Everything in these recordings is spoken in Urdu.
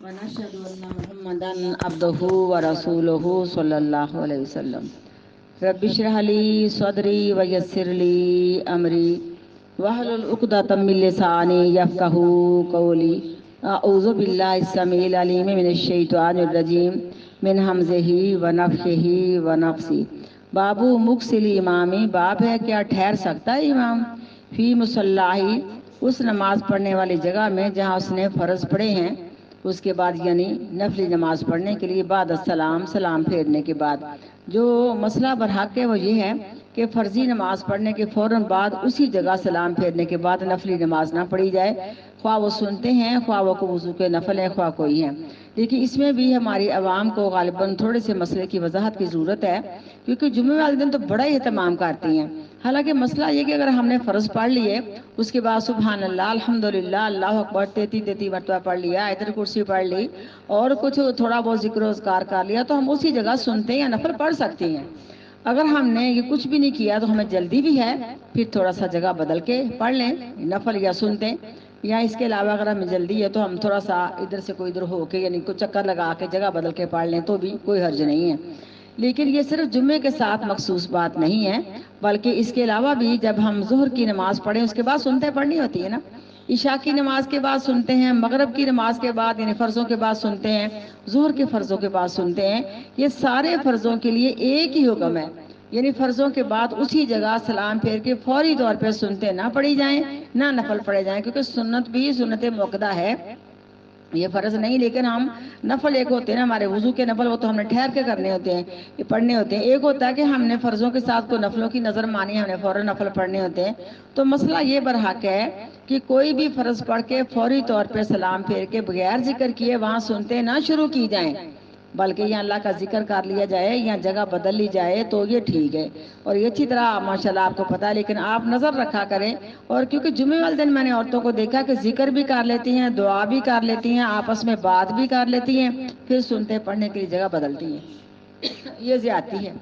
ونشهد أن محمدا عبده ورسوله صلى الله عليه وسلم رب اشرح لي صدري ويسر لي أمري واحلل عقدة من لساني يفقهوا قولي أعوذ بالله السميع العليم من الشيطان الرجيم من همزه ونفخه ونفثه بابو مکسل امامی باب ہے کیا ٹھہر سکتا ہے امام فی مصلاحی اس نماز پڑھنے والی جگہ میں جہاں اس نے فرض پڑھے ہیں اس کے بعد یعنی نفلی نماز پڑھنے کے لیے بعد السلام سلام پھیرنے کے بعد جو مسئلہ برحق ہے وہ یہ ہے کہ فرضی نماز پڑھنے کے فوراً بعد اسی جگہ سلام پھیرنے کے بعد نفلی نماز نہ پڑھی جائے، خواہ وہ سنتے ہیں خواہ وہ وضو کے نفل ہے خواہ کوئی ہے۔ لیکن اس میں بھی ہماری عوام کو غالباً تھوڑے سے مسئلے کی وضاحت کی ضرورت ہے، کیونکہ جمعے والے دن تو بڑا ہی اہتمام کرتی ہیں۔ حالانکہ مسئلہ یہ کہ اگر ہم نے فرض پڑھ لیے اس کے بعد سبحان اللہ الحمدللہ اللہ اکبر 33 مرتبہ پڑھ لیا، آیت الکرسی پڑھ لی اور کچھ تھوڑا بہت ذکر و اذکار کر لیا تو ہم اسی جگہ سنتے یا نفل پڑھ سکتے ہیں۔ اگر ہم نے یہ کچھ بھی نہیں کیا تو ہمیں جلدی بھی ہے، پھر تھوڑا سا جگہ بدل کے پڑھ لیں نفل یا سنتے، یا اس کے علاوہ اگر ہمیں جلدی ہے تو ہم تھوڑا سا ادھر سے کوئی ادھر ہو کے یعنی کوئی چکر لگا کے جگہ بدل کے پڑھ لیں تو بھی کوئی حرج نہیں ہے۔ لیکن یہ صرف جمعے کے ساتھ مخصوص بات نہیں ہے، بلکہ اس کے علاوہ بھی جب ہم ظہر کی نماز پڑھیں اس کے بعد سنتے پڑھنی ہوتی ہے نا، عشاء کی نماز کے بعد سنتے ہیں، مغرب کی نماز کے بعد یعنی فرضوں کے بعد سنتے ہیں، ظہر کے فرضوں کے بعد سنتے ہیں۔ یہ سارے فرضوں کے لیے ایک ہی حکم ہے، یعنی فرضوں کے بعد اسی جگہ سلام پھیر کے فوری طور پہ سنتے نہ پڑھی جائیں نہ نفل پڑھے جائیں، کیونکہ سنت بھی سنت موقدہ ہے، یہ فرض نہیں۔ لیکن ہم نفل ایک ہوتے ہیں نا ہمارے وضو کے نفل، وہ تو ہم نے ٹھہر کے کرنے ہوتے ہیں، یہ پڑھنے ہوتے ہیں۔ ایک ہوتا ہے کہ ہم نے فرضوں کے ساتھ کوئی نفلوں کی نظر مانی، ہم نے فوراً نفل پڑھنے ہوتے ہیں۔ تو مسئلہ یہ برحق ہے کہ کوئی بھی فرض پڑھ کے فوری طور پہ سلام پھیر کے بغیر ذکر کیے وہاں سنتے نہ شروع کی جائیں، بلکہ یہ اللہ کا ذکر کر لیا جائے یا جگہ بدل لی جائے تو یہ ٹھیک ہے، اور یہ اچھی طرح ماشاءاللہ آپ کو پتا ہے۔ لیکن آپ نظر رکھا کریں، اور کیونکہ جمعے والے دن میں نے عورتوں کو دیکھا کہ ذکر بھی کر لیتی ہیں، دعا بھی کر لیتی ہیں، آپس میں بات بھی کر لیتی ہیں، پھر سنتے پڑھنے کے لیے جگہ بدلتی ہیں، یہ زیادتی ہے۔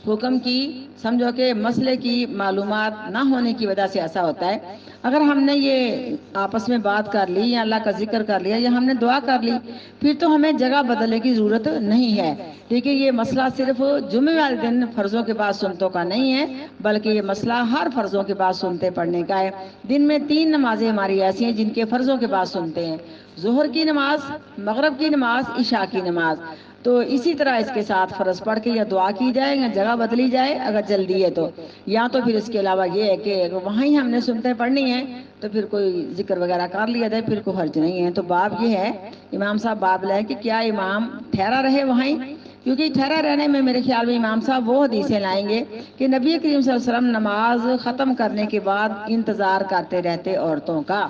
حکم کی سمجھو کہ مسئلے کی معلومات نہ ہونے کی وجہ سے ایسا ہوتا ہے۔ اگر ہم نے یہ آپس میں بات کر لی یا اللہ کا ذکر کر لیا یا ہم نے دعا کر لی پھر تو ہمیں جگہ بدلنے کی ضرورت نہیں ہے۔ لیکن یہ مسئلہ صرف جمعے والے دن فرضوں کے بعد سنتوں کا نہیں ہے، بلکہ یہ مسئلہ ہر فرضوں کے بعد سنتے پڑھنے کا ہے۔ دن میں 3 نمازیں ہماری ایسی ہیں جن کے فرضوں کے بعد سنتے ہیں، ظہر کی نماز، مغرب کی نماز، عشاء کی نماز۔ تو اسی طرح اس کے ساتھ فرض پڑھ کے یا دعا کی جائے یا جگہ بدلی جائے اگر جلدی ہے تو، یا تو پھر اس کے علاوہ یہ ہے کہ اگر وہاں ہی ہم نے سنتے پڑھنی ہے تو پھر کوئی ذکر وغیرہ کر لیا جائے، پھر کوئی حرج نہیں ہے۔ تو باب یہ ہے، امام صاحب باب لائے کہ کیا امام ٹھہرا رہے وہاں ہی، کیونکہ ٹھہرا رہنے میں میرے خیال میں امام صاحب وہ حدیثیں لائیں گے کہ نبی کریم صلی اللہ علیہ وسلم نماز ختم کرنے کے بعد انتظار کرتے رہتے عورتوں کا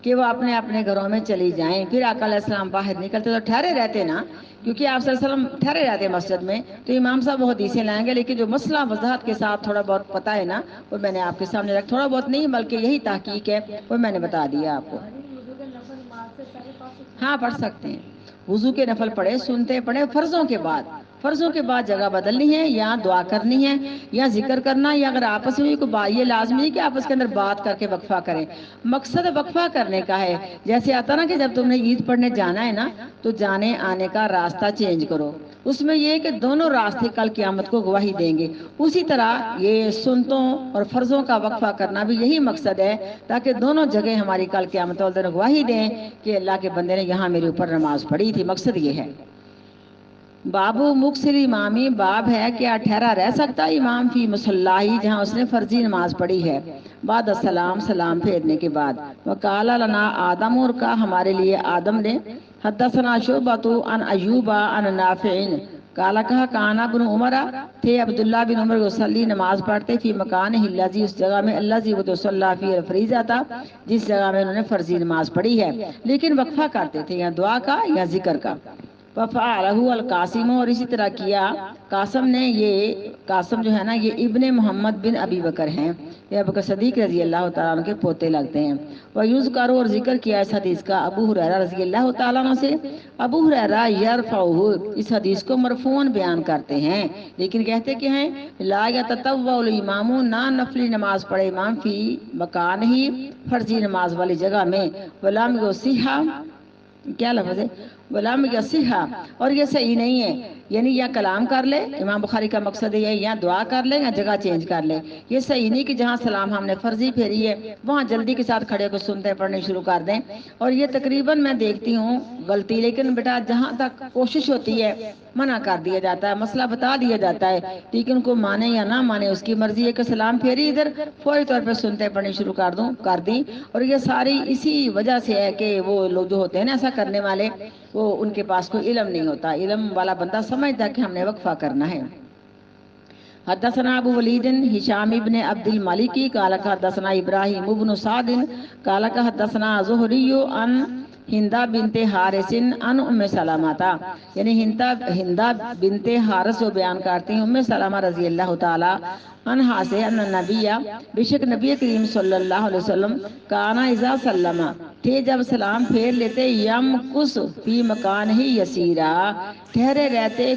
کہ وہ اپنے اپنے گھروں میں چلی جائیں، پھر آقا علیہ السلام باہر نکلتے تو ٹھہرے رہتے نا، کیونکہ آپ صلی اللہ علیہ وسلم ٹھہرے رہتے مسجد میں، تو امام صاحب وہ حدیثیں لائیں گے۔ لیکن جو مسئلہ وضاحت کے ساتھ تھوڑا بہت پتا ہے نا وہ میں نے آپ کے سامنے رکھ، تھوڑا بہت نہیں بلکہ یہی تحقیق ہے، وہ میں نے بتا دیا آپ کو۔ ہاں پڑھ سکتے ہیں، وضو کے نفل پڑھے سنتے پڑھے فرضوں کے بعد، فرضوں کے بعد جگہ بدلنی ہے یا دعا کرنی ہے یا ذکر کرنا، یا اگر آپس میں کوئی بات، یہ لازمی ہے کہ آپس کے اندر بات کر کے وقفہ کریں۔ مقصد وقفہ کرنے کا ہے، جیسے آتا نا کہ جب تم نے عید پڑھنے جانا ہے نا تو جانے آنے کا راستہ چینج کرو، اس میں یہ ہے کہ دونوں راستے کل قیامت کو گواہی دیں گے۔ اسی طرح یہ سنتوں اور فرضوں کا وقفہ کرنا بھی یہی مقصد ہے، تاکہ دونوں جگہ ہماری کل قیامت والے دن گواہی دیں کہ اللہ کے بندے نے یہاں میرے اوپر نماز پڑھی تھی، مقصد یہ ہے۔ بابو مکسل امامی باب ہے کیا ٹھہرا رہ سکتا امام فی مصلاحی جہاں اس نے فرضی نماز پڑھی ہے بعد السلام سلام پھیرنے کے بعد۔ وقال لنا آدم، اور کا ہمارے لیے آدم نے، حدثنا شعبۃ عن ایوب عن نافع قال کہا کانا بن عمر، تھے عبداللہ بن عمر یصلی نماز پڑھتے فی مکان الذی اس جگہ میں الذی وہ صلی فی الفریضہ تھا جس جگہ میں انہوں نے فرضی نماز پڑھی ہے، لیکن وقفہ کرتے تھے یا دعا کا یا ذکر کا۔ وفعلہ القاسم، اور اسی طرح کیا قاسم نے، یہ قاسم جو ہے نا یہ ابن محمد بن ابی بکر ہیں، یہ ابو بکر صدیق رضی اللہ تعالیٰ عنہ کے پوتے لگتے ہیں۔ ویذکر، اور ذکر کیا اس حدیث کا ابو ہریرہ رضی اللہ تعالیٰ عنہ سے، ابو ہریرہ یرفعہ اس حدیث کو مرفوعاً بیان کرتے ہیں، لیکن کہتے کہ ہیں لا یتطوع الامام، نہ نفلی نماز پڑھے امام فی مکان ہی فرضی نماز والی جگہ میں، ولم یصح، کیا لفظ ہے؟ غلام یصیحہ، اور یہ صحیح نہیں ہے، یعنی یا کلام کر لے، امام بخاری کا مقصد ہے یا دعا کر لے یا جگہ چینج کر لے. یہ صحیح نہیں کہ جہاں سلام ہم نے فرضی پھیری ہے وہاں جلدی کے ساتھ کھڑے کو سنتے پڑھنے شروع کر دیں. اور یہ تقریباً میں دیکھتی ہوں غلطی، لیکن بیٹا جہاں تک کوشش ہوتی ہے منع کر دیا جاتا ہے، مسئلہ بتا دیا جاتا ہے، لیکن کو مانے یا نہ مانے اس کی مرضی ہے. کہ سلام پھیری ادھر فوری طور پہ سنتے پڑھنے شروع کر دیں. اور یہ ساری اسی وجہ سے ہے کہ وہ لوگ جو ہوتے ہیں نا ایسا کرنے والے، وہ ان کے پاس کوئی علم نہیں ہوتا. علم والا بندہ سمجھتا کہ ہم نے وقفہ کرنا ہے. حدثنا ابو ولید ہشام ابن عبد الملکی قال حدثنا ابراہیم ابن سعد قال حدثنا زہری عن ہندا بنت حارث ان ام سلمہ تھا، یعنی ہندا بنت حارث وہ بیان کرتی ہیں ام سلمہ رضی اللہ تعالی عنہا سے ان نبی، بے شک نبی کریم صلی اللہ علیہ وسلم کانا اذا سلم، تھے جب سلام پھیر لیتے یم کس فی مکان ہی یسیرا، ٹھہرے رہتے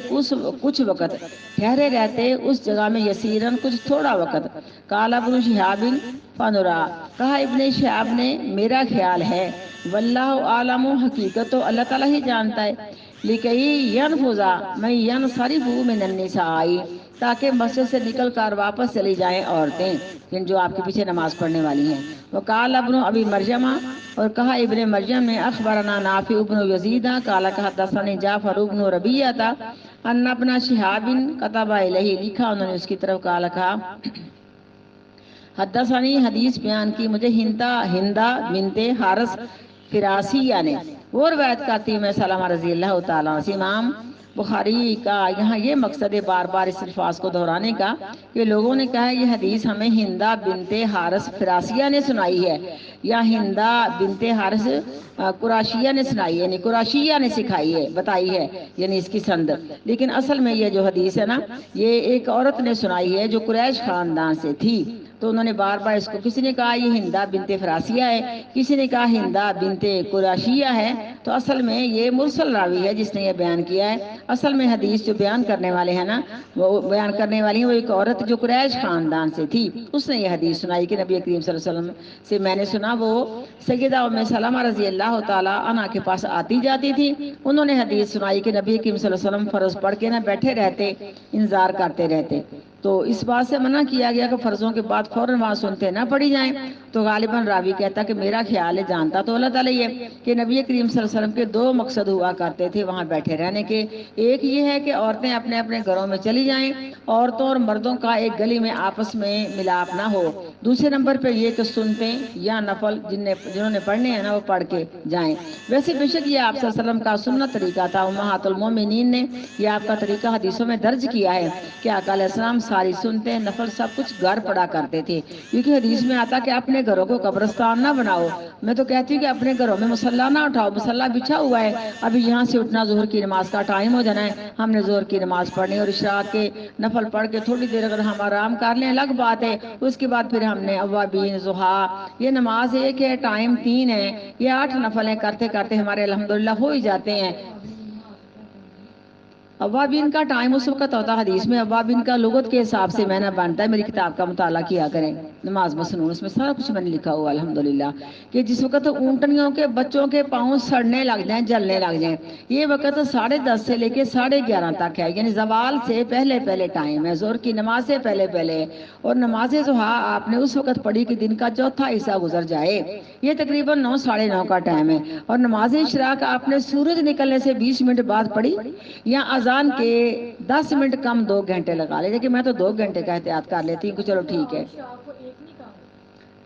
کچھ وقت، ٹھہرے رہتے اس جگہ میں یسیرن کچھ تھوڑا وقت. قال ابن شہاب فنرا، کہا ابن شہاب نے میرا خیال ہے، واللہ عالم، حقیقت تو اللہ تعالیٰ ہی جانتا ہے، لکئی ینفذا من ینصرف من النساء، تاکہ مسجد سے نکل کر واپس چلی جائیں عورتیں جن جو آپ کے پیچھے نماز پڑھنے والی ہیں. وقال ابن ابی مریم، اور کہا ابن مریم نے اخبرنا نافع ابن یزید قال حدثني جعفر ابن ربیعہ ان ابن شہاب کتب الیہ، لکھا انہوں نے اس کی طرف، کہا حدثنی، حدیث بیان کی مجھے ہندا بنت حارث فراسیہ نے. وہ روایت کرتی میں سلمہ رضی اللہ تعالیٰ عنہ سے. امام بخاری کا یہاں یہ مقصد ہے بار بار اس الفاظ کو دہرانے کا کہ لوگوں نے کہا یہ حدیث ہمیں ہندا بنت حارث فراسیہ نے سنائی ہے یا ہندا بنت حارث قراشیہ نے سنائی ہے، یعنی قراشیہ نے سکھائی ہے، بتائی ہے، یعنی اس کی سند. لیکن اصل میں یہ جو حدیث ہے نا یہ ایک عورت نے سنائی ہے جو قریش خاندان سے تھی. تو انہوں نے بار بار اس کو، کسی نے کہا یہ ہندا بنت فراسیہ ہے، کسی نے کہا ہندا بنت قراشیہ ہے. تو اصل میں یہ مرسل راوی ہے جس نے یہ بیان کیا ہے. اصل میں حدیث جو بیان کرنے والے ہیں نا، وہ بیان کرنے والی ہیں وہ ایک عورت جو قریش خاندان سے تھی، اس نے یہ حدیث سنائی کہ نبی کریم صلی اللہ علیہ وسلم سے میں نے سنا وہ سیدہ ام سلمہ رضی اللہ تعالی عنہا کے پاس آتی جاتی تھی. انہوں نے حدیث سنائی کہ نبی کریم صلی اللہ علیہ وسلم فرض پڑھ کے نہ بیٹھے رہتے، انتظار کرتے رہتے. تو اس بات سے منع کیا گیا کہ فرضوں کے بعد فوراً وہاں سنتے نہ پڑھی جائیں. تو غالباً راوی کہتا کہ میرا خیال ہے، جانتا تو اللہ تعالیٰ یہ کہ نبی کریم صلی اللہ علیہ وسلم کے دو مقصد ہوا کرتے تھے وہاں بیٹھے رہنے کے. ایک یہ ہے کہ عورتیں اپنے اپنے گھروں میں چلی جائیں، عورتوں اور مردوں کا ایک گلی میں آپس میں ملاپ نہ ہو. دوسرے نمبر پہ یہ کہ سنتے یا نفل جنہوں نے پڑھنے ہیں نا وہ پڑھ کے جائیں. ویسے بے شک یہ آپ صلی اللہ علیہ وسلم کا سنت طریقہ تھا. امہات المومنین نے یہ آپ کا طریقہ حدیثوں میں درج کیا ہے کہ آقا علیہ السلام ساری سنتے نفل سب کچھ گھر پڑا کرتے تھے. کیونکہ حدیث میں آتا کہ اپنے گھروں کو قبرستان نہ بناؤ. میں تو کہتی ہوں کہ اپنے گھروں میں مصلی نہ اٹھاؤ، مصلی بچھا ہوا ہے، ابھی یہاں سے اٹھنا ظہر کی نماز کا ٹائم ہو جانا ہے، ہم نے ظہر کی نماز پڑھنی اور اشراق کے نفل پڑھ کے تھوڑی دیر اگر ہم آرام کر لیں الگ بات ہے. اس کے بعد پھر ہم نے اوابین، ضحیٰ، یہ نماز ایک ہے، ٹائم 3 ہے، یہ 8 نفلیں کرتے کرتے ہمارے الحمدللہ ہو ہی جاتے ہیں. اوابین کا ٹائم اس وقت ہوتا ہے حدیث میں، اوابین کا لغت کے حساب سے معنی بنتا ہے. میری کتاب کا مطالعہ کیا کریں، نماز مسنون، اس میں سارا کچھ میں نے لکھا ہوا الحمدللہ، کہ جس وقت اونٹنیوں کے بچوں کے پاؤں سڑنے لگ جائیں، جلنے لگ جائیں، یہ وقت 10:30 سے لے کے 11:30 تک ہے، یعنی زوال سے پہلے پہلے ٹائم ہے، ظہر کی نماز سے پہلے پہلے. اور نماز ضحیٰ آپ نے اس وقت پڑھی کہ دن کا چوتھا حصہ گزر جائے، یہ تقریباً 9 ساڑھے 9 کا ٹائم ہے. اور نماز اشراق آپ نے سورج نکلنے سے 20 منٹ بعد پڑھی یا اذان کے 10 منٹ کم 2 گھنٹے لگا لے. لیکن میں تو 2 گھنٹے کا احتیاط کر لیتی ہوں کہ چلو ٹھیک ہے.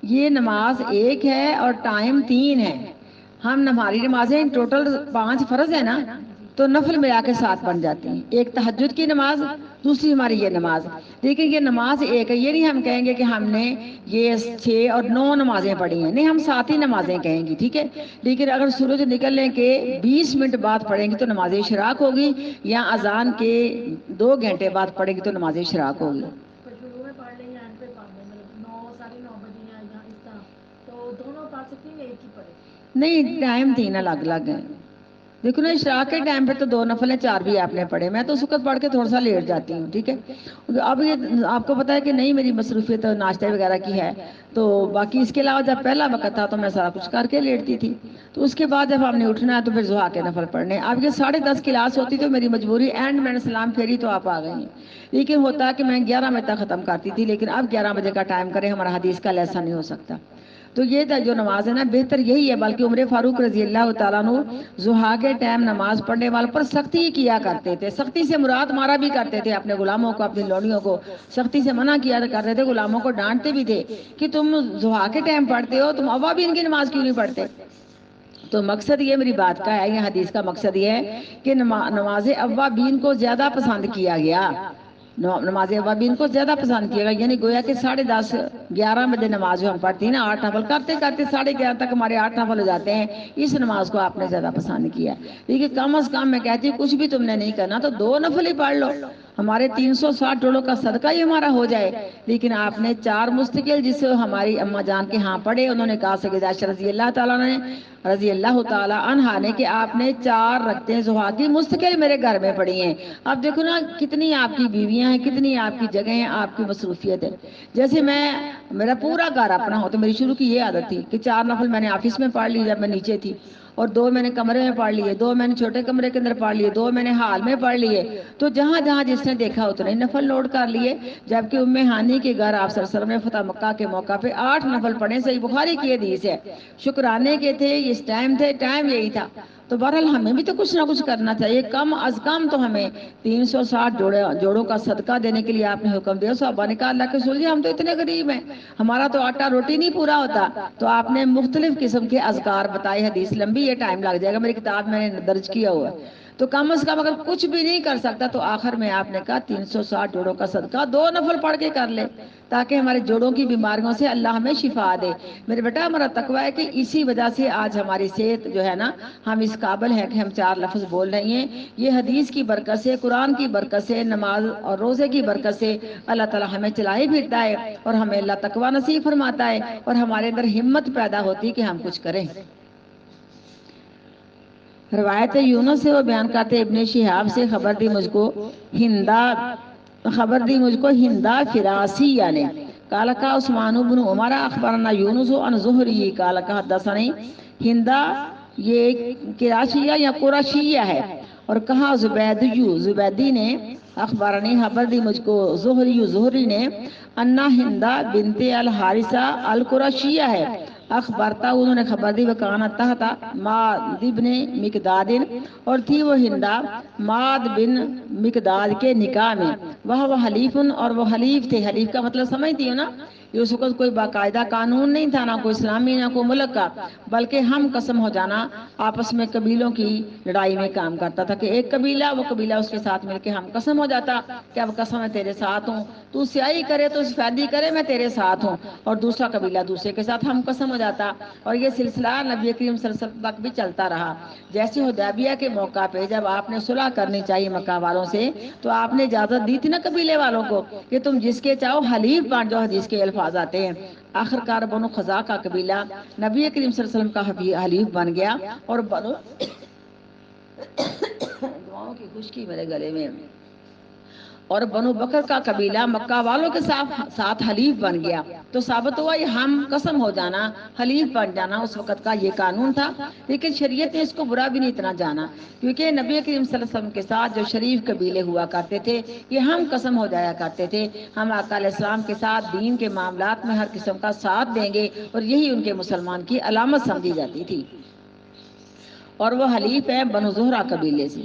یہ نماز ایک ہے اور ٹائم 3 ہے. ہم ہماری نمازیں ٹوٹل 5 فرض ہیں نا، تو نفل ملا کے 7 بن جاتی ہیں. ایک تہجد کی نماز، دوسری ہماری یہ نماز. لیکن یہ نماز ایک ہے، یہ نہیں ہم کہیں گے کہ ہم نے یہ 6 اور 9 نمازیں پڑھی ہیں، نہیں، ہم 7 ہی نمازیں کہیں گی، ٹھیک ہے. لیکن اگر سورج نکلنے کے 20 منٹ بعد پڑھیں گی تو نماز اشراق ہوگی، یا اذان کے 2 گھنٹے بعد پڑھیں گی تو نماز اشراق ہوگی. نہیں، ٹائم 3 الگ الگ ہیں. دیکھو نا اشراق کے ٹائم پہ تو 2 نفلیں 4 بھی آپ نے پڑھے، میں تو اس وقت پڑھ کے تھوڑا سا لیٹ جاتی ہوں، ٹھیک ہے۔ اب یہ آپ کو پتا ہے کہ نہیں میری مصروفیت ناشتے وغیرہ کی ہے، تو باقی اس کے علاوہ جب پہلا وقت تھا تو میں سارا کچھ کر کے لیٹتی تھی، تو اس کے بعد جب ہم نے اٹھنا ہے تو پھر ضحیٰ کے نفل پڑھنے۔ اب یہ 10:30 کلاس ہوتی تو میری مجبوری اینڈ میں نے سلام پھیری تو آپ آ گئی ہیں، لیکن ہوتا ہے کہ میں 11 بجے تک ختم کرتی تھی، لیکن اب 11 بجے کا ٹائم کرے ہمارا حدیث کا لیسن نہیں ہو سکتا۔ تو یہ جو نماز ہے نا بہتر یہی ہے، بلکہ عمر فاروق رضی اللہ تعالیٰ عنہ ضحیٰ کے ٹائم نماز پڑھنے والوں پر سختی کیا کرتے تھے۔ سختی سے مراد مارا بھی کرتے تھے اپنے غلاموں کو، اپنی لونیوں کو سختی سے منع کیا کرتے تھے، غلاموں کو ڈانٹتے بھی تھے کہ تم ضحیٰ کے ٹائم پڑھتے ہو، تم اوابین کی نماز کیوں نہیں پڑھتے؟ تو مقصد یہ میری بات کا ہے، یہ حدیث کا مقصد یہ ہے کہ نماز اوابین کو زیادہ پسند کیا گیا، نماز اوابین کو زیادہ پسند کیا گیا، یعنی گویا کہ 10:30 11 بجے نماز جو ہم پڑھتی ہیں نا 8 نفل کرتے کرتے 11:30 تک ہمارے 8 نفل ہو جاتے ہیں، اس نماز کو آپ نے زیادہ پسند کیا۔ لیکن کم از کم میں کہتی ہوں کچھ بھی تم نے نہیں کرنا تو 2 نفل ہی پڑھ لو، ہمارے 360 ڈولوں کا صدقہ ہی ہمارا ہو جائے۔ لیکن آپ نے 4 مستقل جس ہماری اماں جان کے ہاں پڑھے، انہوں نے کہا سیدہ عائشہ رضی اللہ تعالیٰ عنہا نے کہ آپ نے 4 رکعتیں ضحیٰ کی مستقل میرے گھر میں پڑھی ہیں۔ اب دیکھو نا کتنی آپ کی بیویاں ہیں، کتنی آپ کی جگہ ہیں، آپ کی مصروفیت ہے۔ جیسے میرا پورا گھر اپنا ہو تو میری شروع کی یہ عادت تھی کہ 4 نفل میں نے آفس میں پڑھ لی جب میں نیچے تھی، اور 2 میں نے کمرے میں پڑھ لیے، 2 میں نے چھوٹے کمرے کے اندر پڑھ لیے، 2 میں نے حال میں پڑھ لیے، تو جہاں جہاں جس نے دیکھا اتنے ہی نفل نوٹ کر لیے۔ جبکہ ام ہانی کے گھر آپ صلی اللہ علیہ وسلم نے فتح مکہ کے موقع پہ 8 نفل پڑھے، صحیح بخاری کی حدیث ہے، شکرانے کے تھے، اس ٹائم تھے، ٹائم یہی تھا۔ تو بہرحال ہمیں بھی تو کچھ نہ کچھ کرنا چاہیے، کم از کم تو ہمیں 360 جوڑوں کا صدقہ دینے کے لیے آپ نے حکم دیا۔ صحابہ نے کہا اللہ کے رسول جی ہم تو اتنے غریب ہیں، ہمارا تو آٹا روٹی نہیں پورا ہوتا، تو آپ نے مختلف قسم کے اذکار بتائے، حدیث لمبی ہے، ٹائم لگ جائے گا، میری کتاب میں نے درج کیا ہوا ہے۔ تو کم از کم اگر کچھ بھی نہیں کر سکتا تو آخر میں آپ نے کہا 360 جوڑوں کا صدقہ 2 نفل پڑھ کے کر لے، تاکہ ہمارے جوڑوں کی بیماریوں سے اللہ ہمیں شفا دے۔ میرے بیٹا ہمارا تقویٰ ہے کہ اسی وجہ سے آج ہماری صحت جو ہے نا ہم اس قابل ہے کہ ہم 4 لفظ بول رہے ہیں، یہ حدیث کی برکت سے، قرآن کی برکت سے، نماز اور روزے کی برکت سے اللہ تعالی ہمیں چلائے پھرتا ہے، اور ہمیں اللہ تقویٰ نصیب فرماتا ہے، اور ہمارے اندر ہمت پیدا ہوتی کہ ہم کچھ کریں۔ روایت یونس سے وہ بیان کرتے ابن شہاب سے خبر دی مجھ کو ہندہ فراسیہ نے قال کا عثمان بن عمر اخبرنا یونس عن زہری قال کا حدثنی ہندہ، یہ کراشیہ یا قرشیہ ہے، اور کہا زبیدی نے اخبارنی خبر دی مجھ کو زہری نے انا ہندہ بنت الحارثہ القرشیہ ہے، اخبرتا انہوں نے خبر دی وکانت تحت ماد بن مقداد، اور تھی وہ ہندہ ماد بن مقداد کے نکاح میں، وہ حلیف، اور وہ حلیف تھے۔ حلیف کا مطلب سمجھتی ہو نا، یہ اس وقت کوئی باقاعدہ قانون نہیں تھا، نہ کوئی اسلامی نہ کوئی ملک کا، بلکہ ہم قسم ہو جانا آپس میں قبیلوں کی لڑائی میں کام کرتا تھا کہ ایک قبیلہ وہ قبیلہ اس کے ساتھ مل کے ہم قسم ہو جاتا کہ اب قسم ہے تیرے ساتھ ہوں، تو سیاہی کرے تو سفیدی کرے میں تیرے ساتھ ہوں، اور دوسرا قبیلہ دوسرے کے ساتھ ہم قسم ہو جاتا، اور یہ سلسلہ نبی کریم صلی اللہ علیہ وسلم تک بھی چلتا رہا۔ جیسے حدیبیہ کے موقع پہ جب آپ نے صلح کرنی چاہیے مکہ والوں سے، تو آپ نے اجازت دی تھی نا قبیلے والوں کو کہ تم جس کے چاہو حلیف بن جاؤ، حدیث کے الفاظ آتے ہیں۔ آخرکار بنو خزاع کا قبیلہ نبی کریم صلی اللہ علیہ وسلم کا حلیف بن گیا، اور بنو دعاؤں کی خشکی میرے گلے میں، اور بنو بکر کا قبیلہ مکہ والوں کے ساتھ حلیف بن گیا۔ تو ثابت ہوا یہ ہم قسم ہو جانا، حلیف بن جانا اس وقت کا یہ قانون تھا، لیکن شریعت نے اس کو برا بھی نہیں اتنا جانا، کیونکہ نبی کریم صلی اللہ علیہ وسلم کے ساتھ جو شریف قبیلے ہوا کرتے تھے یہ ہم قسم ہو جایا کرتے تھے، ہم آقا علیہ السلام کے ساتھ دین کے معاملات میں ہر قسم کا ساتھ دیں گے، اور یہی ان کے مسلمان کی علامت سمجھی جاتی تھی۔ اور وہ حلیف ہے بنو زہرہ قبیلے سے۔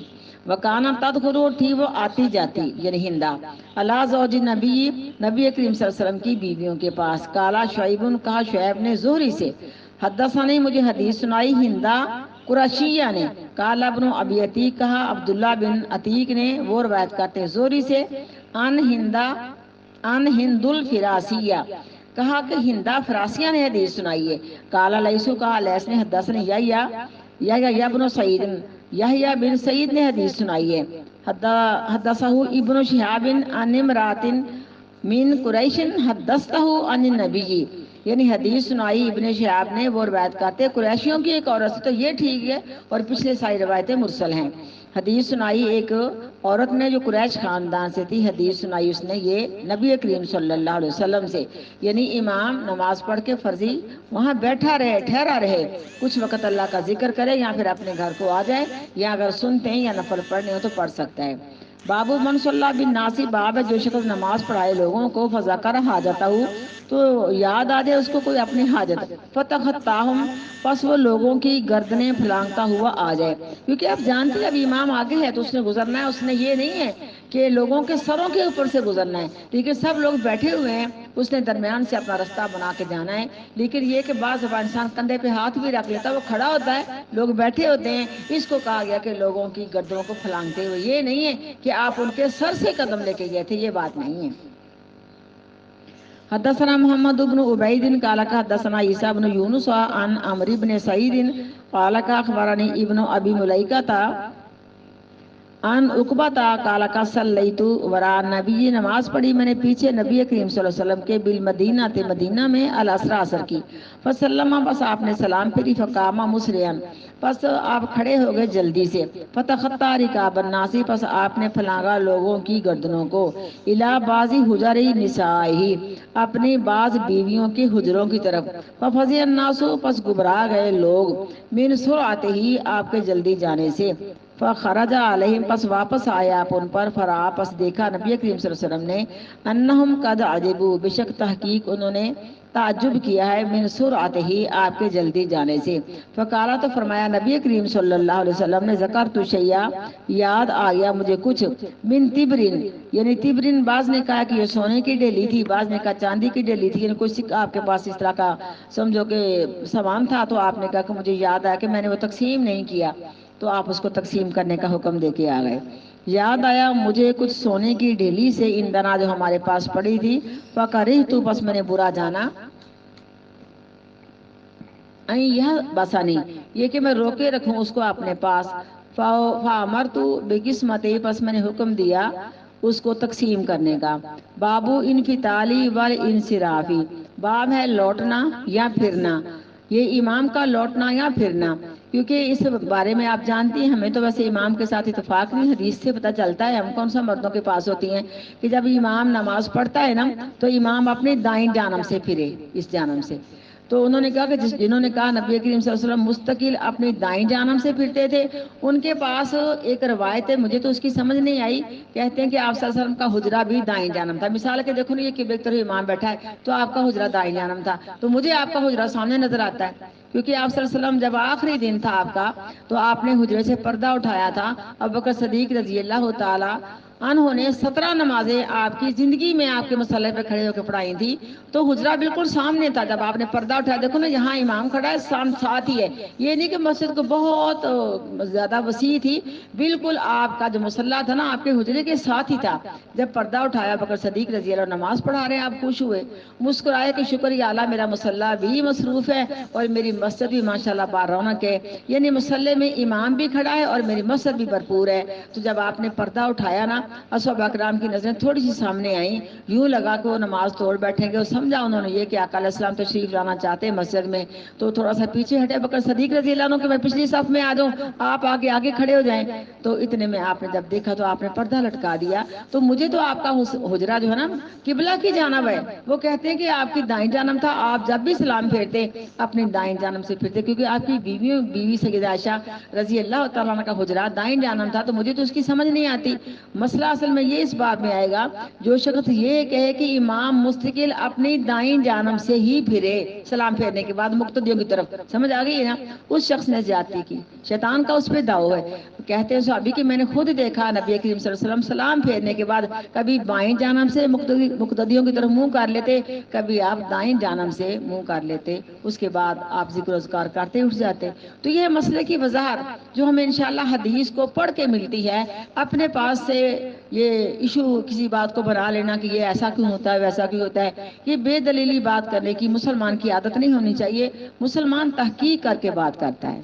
وکانا تدخلو، تھی وہ آتی جاتی یعنی ہندہ، اللہ زوج نبی کریم صلی اللہ علیہ وسلم کی بیویوں کے پاس۔ کالا شعیب، کہا شعیب نے زہری سے، حدثنی مجھے حدیث سنائی ہندہ قرشیہ نے، کالا ابن ابی عتیق، کہا عبداللہ بن عتیق نے، وہ روایت کرتے ہیں زہری سے، ان ہند الفراسیہ، کہا کہ ہندہ فراسیہ نے حدیث سنائی ہے۔ کالا لیسو، کہا لیس نے حدثنی یحییٰ ابن سعید، یحییٰ بن سعید نے حدیث سنائی ہے۔ حدثہ ابن شہاب عن امرات من قریش حدثتہ عن النبی، یعنی حدیث سنائی ابن شہاب نے، وہ روایت کرتے قریشیوں کی ایک عورت سے، تو یہ ٹھیک ہے، اور پچھلے ساری روایتیں مرسل ہیں۔ حدیث سنائی ایک عورت نے جو قریش خاندان سے تھی، حدیث سنائی اس نے یہ نبی کریم صلی اللہ علیہ وسلم سے، یعنی امام نماز پڑھ کے فرضی وہاں بیٹھا رہے، ٹھہرا رہے، کچھ وقت اللہ کا ذکر کرے، یا پھر اپنے گھر کو آ جائے، یا اگر سنتے ہیں یا نفل پڑھنے ہو تو پڑھ سکتا ہے۔ بابو من صلی اللہ بن ناسی، باب ہے جو شخص نماز پڑھائے لوگوں کو، فذکر حاجتہ، تو یاد آ جائے اس کو کوئی اپنی حاجت، فتخطاہم، پس وہ لوگوں کی گردنیں پھلانگتا ہوا آ جائے، کیونکہ آپ جانتے ہیں اب امام آگے ہے تو اس نے گزرنا ہے، اس نے یہ نہیں ہے کہ لوگوں کے سروں کے اوپر سے گزرنا ہے، لیکن سب لوگ بیٹھے ہوئے ہیں، اس نے درمیان سے اپنا رستہ بنا کے جانا ہے۔ لیکن یہ کہ بعض دفعہ انسان کندھے پہ ہاتھ بھی رکھ لیتا ہے، وہ کھڑا ہوتا ہے، لوگ بیٹھے ہوتے ہیں، اس کو کہا گیا کہ لوگوں کی گردنوں کو پھلانگتے ہوئے، یہ نہیں ہے کہ آپ ان کے سر سے قدم لے کے گئے تھے، یہ بات نہیں ہے۔ حدثنا محمد بن عبید قال حدثنا عیسیٰ بن یونس عن عمرو بن سعید قال اخبرني ابن ابی ملیکہ ان عقبہ قال کا صلیت ورا نبی، نماز پڑھی میں نے پیچھے نبی کریم صلی اللہ علیہ وسلم کے، بالمدینہ تے مدینہ میں، العصر عصر کی، فسلم، بس آپ نے سلام پھیری، فقام مسرعا، پس آپ کھڑے ہو گئے جلدی سے، فتخطا رکاب الناس، پس آپ نے پھلانگا لوگوں کی گردنوں کو، الی بعض حجر نسائہ، اپنی بعض بیویوں کے حجروں کی طرف، ففزع الناس، پس گھبرا گئے لوگ، من سرعتہ، آپ کے جلدی جانے سے، فخرج علیہم، پس واپس آئے آپ ان پر، فرا، پس دیکھا نبی کریم صلی اللہ علیہ وسلم نے، انہم قد عجبوا، بے شک تحقیق انہوں نے تعجب کیا ہے، من سرعتہ، آپ کے جلدی جانے سے، فقالا، تو فرمایا نبی کریم صلی اللہ علیہ وسلم نے، ذکرت شیئا، یاد آ گیا مجھے کچھ، من تبرن، یعنی تبرن، بعض نے کہا کہ یہ سونے کی ڈیلی تھی، بعض نے کہا چاندی کی ڈیلی تھی، یعنی کوئی آپ کے پاس اس طرح کا سمجھو کہ سامان تھا، تو آپ نے کہا کہ مجھے یاد آیا کہ میں نے وہ تقسیم نہیں کیا، تو آپ اس کو تقسیم کرنے کا حکم دے کے آ گئے۔ یاد آیا مجھے کچھ سونے کی ڈھیلی سے، اندنا، جو ہمارے پاس پڑی تھی، فکرہت، بس میں نے برا جانا، یہ بسانی، یہ کہ میں روکے رکھوں اس کو اپنے پاس، فامرت بقسمتہ، پس میں نے حکم دیا اس کو تقسیم کرنے کا۔ بابو انفتالی والانصرافی، باب ہے لوٹنا یا پھرنا، یہ امام کا لوٹنا یا پھرنا، کیونکہ اس بارے میں آپ جانتی ہیں، ہمیں تو ویسے امام کے ساتھ اتفاق نہیں، حدیث سے پتہ چلتا ہے، ہم کون سا مردوں کے پاس ہوتی ہیں کہ جب امام نماز پڑھتا ہے نا، تو امام اپنی دائیں جانب سے پھرے، اس جانب سے، تو انہوں نے کہا کہ جنہوں نے کہا نبی کریم صلی اللہ علیہ وسلم مستقل اپنی دائیں جانب سے پھرتے تھے، ان کے پاس ایک روایت ہے، مجھے تو اس کی سمجھ نہیں آئی، کہتے ہیں کہ آپ صلی اللہ علیہ وسلم کا حجرہ بھی دائیں جانب تھا، مثال کہ دیکھو نا، یہ قبلہ کی طرف امام بیٹھا ہے تو آپ کا حجرہ دائیں جانب تھا، تو مجھے آپ کا حجرہ سامنے نظر آتا ہے، کیونکہ آپ صلی اللہ علیہ وسلم جب آخری دن تھا آپ کا، تو آپ نے حجرے سے پردہ اٹھایا تھا، ابوبکر صدیق رضی اللہ تعالی عنہ نے 17 نمازیں آپ کی زندگی میں آپ کے مصلی پہ کھڑے ہو کے پڑھائی تھی، تو حجرہ بالکل سامنے تھا، جب آپ نے پردہ اٹھایا، دیکھو نا یہاں امام کھڑا ہے، ساتھ ہی ہے، یہ نہیں کہ مسجد کو بہت زیادہ وسیع تھی، بالکل آپ کا جو مصلی تھا نا، آپ کے حجرے کے ساتھ ہی تھا، جب پردہ اٹھایا بکر صدیق رضی اللہ عنہ نماز پڑھا رہے ہیں، آپ خوش ہوئے، مسکرائے کہ شکر یا اللہ، میرا مصلی بھی مصروف ہے اور میری مسجد بھی ماشاءاللہ بارونق ہے، یعنی مصلی میں امام بھی کھڑا ہے اور میری مسجد بھی بھرپور ہے۔ تو جب آپ نے پردہ اٹھایا نا، صحابہ کرام کی نظریں تھوڑی سی سامنے آئیں، یوں لگا کہ وہ نماز توڑ بیٹھیں گے، اور سمجھا انہوں نے یہ کہ آقا علیہ السلام تشریف لانا چاہتے ہیں مسجد میں، تو تھوڑا سا پیچھے ہٹے بکر صدیق رضی اللہ عنہ کہ میں پچھلی صف میں آ جاؤں، آپ آگے آگے کھڑے ہو جائیں، تو اتنے میں آپ نے جب دیکھا تو آپ نے پردہ لٹکا دیا، تو مجھے تو آپ کا حجرہ جو ہے نا قبلہ کی جانب ہے، وہ کہتے ہیں کہ آپ کی دائیں جانب تھا، آپ جب بھی سلام پھیرتے اپنی دائیں جانب سے پھرتے، کیونکہ آپ کی بیوی سیدہ عائشہ رضی اللہ تعالیٰ عنہ کا حجرہ دائیں جانب تھا، تو مجھے تو اس کی سمجھ نہیں آتی۔ مسئلہ اصل میں یہ اس بات میں آئے گا، جو شخص یہ کہے کہ امام مستقل اپنی دائیں جانب سے ہی پھرے سلام پھیرنے کے بعد مقتدیوں کی طرف، سمجھ آ گئی ہے نا، اس شخص نے زیادتی کی، شیطان کا اس پہ داؤ ہے۔ کہتے ہیں صحابی کہ میں نے خود دیکھا نبی کریم صلی اللہ علیہ وسلم سلام پھیرنے کے بعد کبھی بائیں جانب سے مقتدیوں کی طرف منہ کر لیتے، کبھی آپ دائیں جانب سے منہ کر لیتے، اس کے بعد آپ ذکر و اذکار کرتے اٹھ جاتے۔ تو یہ مسئلے کی وضاحت جو ہمیں انشاءاللہ حدیث کو پڑھ کے ملتی ہے، اپنے پاس سے یہ ایشو کسی بات کو بنا لینا کہ یہ ایسا کیوں ہوتا ہے ویسا کیوں ہوتا ہے، یہ بے دلیلی بات کرنے کی مسلمان کی عادت نہیں ہونی چاہیے، مسلمان تحقیق کر کے بات کرتا ہے۔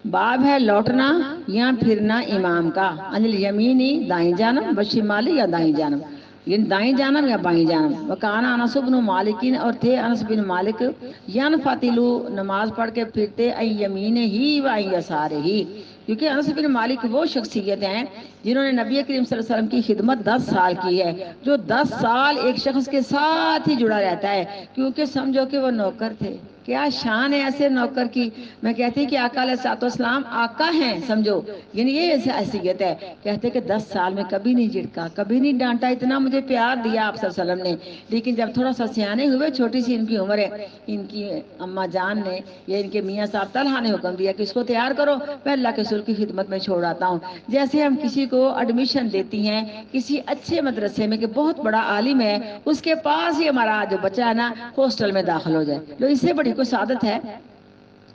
باب ہے لوٹنا یا پھرنا امام کا، انل یمینی دائیں جانب، بشمالی یا دائیں جانب، یعنی دائیں جانب یا بائیں جانب. وکانا انس بن مالکین اور تھے انس بن مالک ینفتلو نماز پڑھ کے پھرتے این یمین ہی و این یسار ہی. کیونکہ انس بن مالک وہ شخصیت ہیں جنہوں نے نبی کریم صلی اللہ علیہ وسلم کی خدمت 10 سال کی ہے. جو 10 سال ایک شخص کے ساتھ ہی جڑا رہتا ہے کیونکہ سمجھو کہ وہ نوکر تھے. کیا شان ہے ایسے نوکر کی. میں کہتی کہ آقا علیہ الصلوۃ والسلام آقا ہیں سمجھو. یعنی یہ ایسی حیثیت ہے. کہتے کہ 10 سال میں کبھی نہیں جھڑکا کبھی نہیں ڈانٹا اتنا مجھے پیار دیا آپ صلی اللہ علیہ وسلم نے. لیکن جب تھوڑا سا سیانے ہوئے چھوٹی سی ان کی عمر ہے ان کی اماں جان نے یا ان کے میاں صاحب طلحہ نے حکم دیا کہ اس کو تیار کرو میں اللہ کے رسول کی خدمت میں چھوڑ آتا ہوں. جیسے ہم کسی کو ایڈمیشن دیتی ہیں کسی اچھے مدرسے میں کہ بہت بڑا عالم ہے اس کے پاس ہی ہمارا جو بچہ ہے نا ہاسٹل میں داخل ہو جائے. لو اس سے بڑی کوئی سعادت ہے.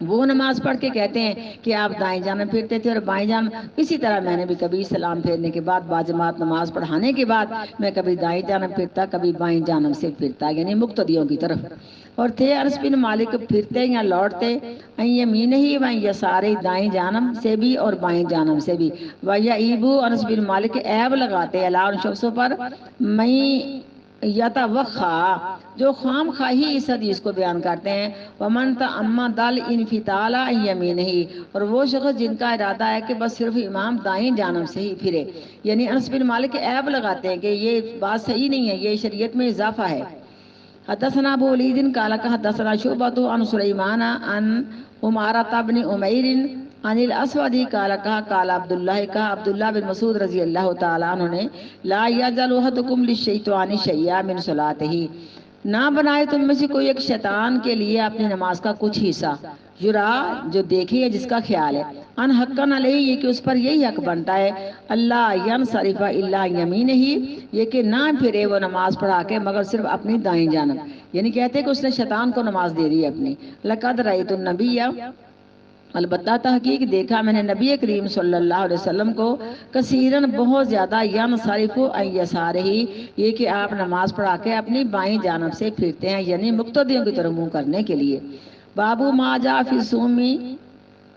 وہ نماز پڑھ کے کہتے ہیں کہ آپ دائیں جانب پھرتے تھے اور بائیں جانب. اسی طرح میں نے بھی کبھی سلام پھیرنے کے بعد باجماعت نماز پڑھانے کے بعد میں کبھی دائیں جانب پھرتا کبھی بائیں جانب سے پھرتا یعنی مقتدیوں کی طرف. اور تھے انس بن مالک پھرتے یا لوٹتے این یمین ہی و یسار ہی دائیں جانب سے بھی اور بائیں جانب سے بھی. ویعیبو انس بن مالک عیب لگاتے اللہ ان شخصوں پر میں یتوخا جو خام خواہی اس حدیث کو بیان کرتے ہیں. ومن تعمد الانفتال عن یمینہ اور وہ شخص جن کا ارادہ ہے کہ بس صرف امام دائیں جانب سے ہی پھرے. یعنی انس بن مالک عیب لگاتے ہیں کہ یہ بات صحیح نہیں ہے یہ شریعت میں اضافہ ہے. حدثنا ابو ولید قال حدثنا شعبۃ عن سلیمان عن عمارة بن عمیر عن الاسود قال قال عبداللہ بن مسعود رضی اللہ تعالی عنہ نے لا یجعل احدکم للشیطان شیئا من صلاتہ نہ بنائے تم میں سے کوئی ایک شیطان کے لیے اپنی نماز کا کچھ حصہ یرا جو دیکھے یا جس کا خیال ہے ان حقن علیہ یہ کہ اس پر یہی حق بنتا ہے اللہ ینصرف الا یمینہ یہ کہ نہ پھرے وہ نماز پڑھا کے مگر صرف اپنی دائیں جانب. یعنی کہتے ہیں کہ اس نے شیطان کو نماز دے دی اپنی. لقد رأیت النبی البتہ تحقیق دیکھا میں نے نبی کریم صلی اللہ علیہ وسلم کو کثیرن بہت زیادہ ینصرف عن یسارہ یہ کہ آپ نماز پڑھا کے اپنی بائیں جانب سے پھرتے ہیں یعنی مقتدیوں کی طرف منہ کرنے کے لیے. بابو ما جاء فی الصوم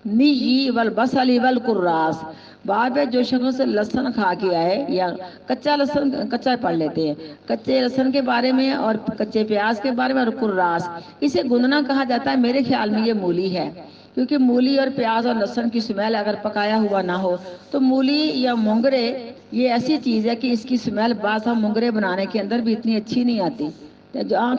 نیجی والبصل والقراس. باب ہے جو شخص لہسن کھا کے آئے یا کچا لہسن کچا پڑھ لیتے ہیں کچے لہسن کے بارے میں اور کچے پیاز کے بارے میں اور قراس اسے گندنا کہا جاتا ہے. میرے خیال میں یہ مولی ہے کیونکہ مولی اور پیاز اور لہسن کی سمیل اگر پکایا ہوا نہ ہو تو مولی یا مونگرے یہ ایسی چیز ہے کہ اس کی سمیل بعض ہم مونگرے بنانے کے اندر بھی اتنی اچھی نہیں آتی.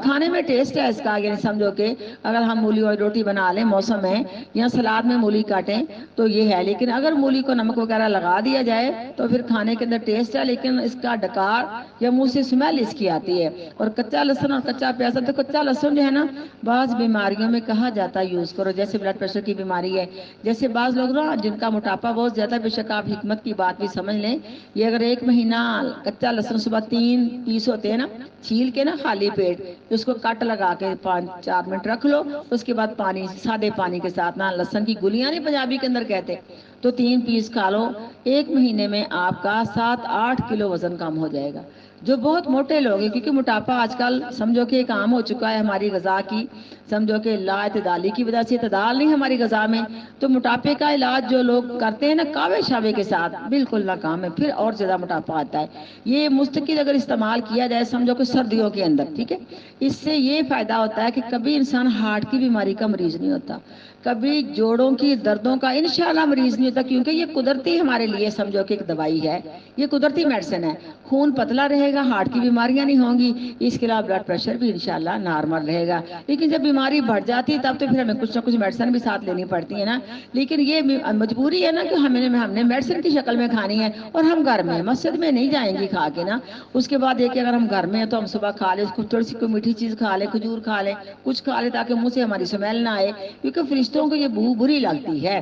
کھانے میں ٹیسٹ ہے اس کا یعنی سمجھو کہ اگر ہم مولی اور روٹی بنا لیں موسم میں یا سلاد میں مولی کاٹیں تو یہ ہے. لیکن اگر مولی کو نمک وغیرہ لگا دیا جائے تو پھر کھانے کے اندر ٹیسٹ ہے لیکن اس کا ڈکار یا منہ سے سمیل اس کی آتی ہے. اور کچا لہسن اور کچا پیاز تو کچا لہسن جو ہے نا بعض بیماریوں میں کہا جاتا ہے یوز کرو جیسے بلڈ پریشر کی بیماری ہے جیسے بعض لوگ نا جن کا موٹاپا بہت زیادہ بے شک آپ حکمت کی بات بھی سمجھ لیں یہ اگر 1 مہینہ کچا لہسن صبح 3 پیس ہوتے ہیں نا چھیل کے نا خالی پیٹ اس کو کٹ لگا کے 5-4 منٹ رکھ لو اس کے بعد پانی سادے پانی کے ساتھ نا لہسن کی گولیاں نہیں پنجابی کے اندر کہتے تو 3 پیس کھا لو 1 مہینے میں آپ کا 7-8 کلو وزن کم ہو جائے گا. جو بہت موٹے لوگ ہیں کیونکہ موٹاپا آج کل سمجھو کہ ایک عام ہو چکا ہے ہماری غذا کی سمجھو کہ لا اعتدالی کی وجہ سے اعتدال نہیں ہماری غذا میں تو موٹاپے کا علاج جو لوگ کرتے ہیں نا کاوے شاوے کے ساتھ بالکل ناکام ہے پھر اور زیادہ موٹاپا آتا ہے. یہ مستقل اگر استعمال کیا جائے سمجھو کہ سردیوں کے اندر ٹھیک ہے اس سے یہ فائدہ ہوتا ہے کہ کبھی انسان ہارٹ کی بیماری کا مریض نہیں ہوتا کبھی جوڑوں کی دردوں کا انشاءاللہ مریض نہیں ہوتا کیونکہ یہ قدرتی ہمارے لیے سمجھو کہ ایک دوائی ہے یہ قدرتی میڈیسن ہے. خون پتلا رہے گا ہارٹ کی بیماریاں نہیں ہوں گی اس کے علاوہ بلڈ پریشر بھی انشاءاللہ نارمل رہے گا. لیکن جب بیماری بڑھ جاتی ہے تب تو پھر ہمیں کچھ نہ کچھ میڈیسن بھی ساتھ لینی پڑتی ہے نا. لیکن یہ مجبوری ہے نا کہ ہم نے میڈیسن کی شکل میں کھانی ہے اور ہم گھر میں مسجد میں نہیں جائیں گی کھا کے نا. اس کے بعد یہ کہ اگر ہم گھر میں ہیں تو ہم صبح کھا لیں تھوڑی سی کوئی میٹھی چیز کھا لیں کھجور کھا لیں کچھ کھا لیں تاکہ منہ سے ہماری سمیل نہ آئے کیونکہ فرشتوں کو یہ بو بری لگتی ہے.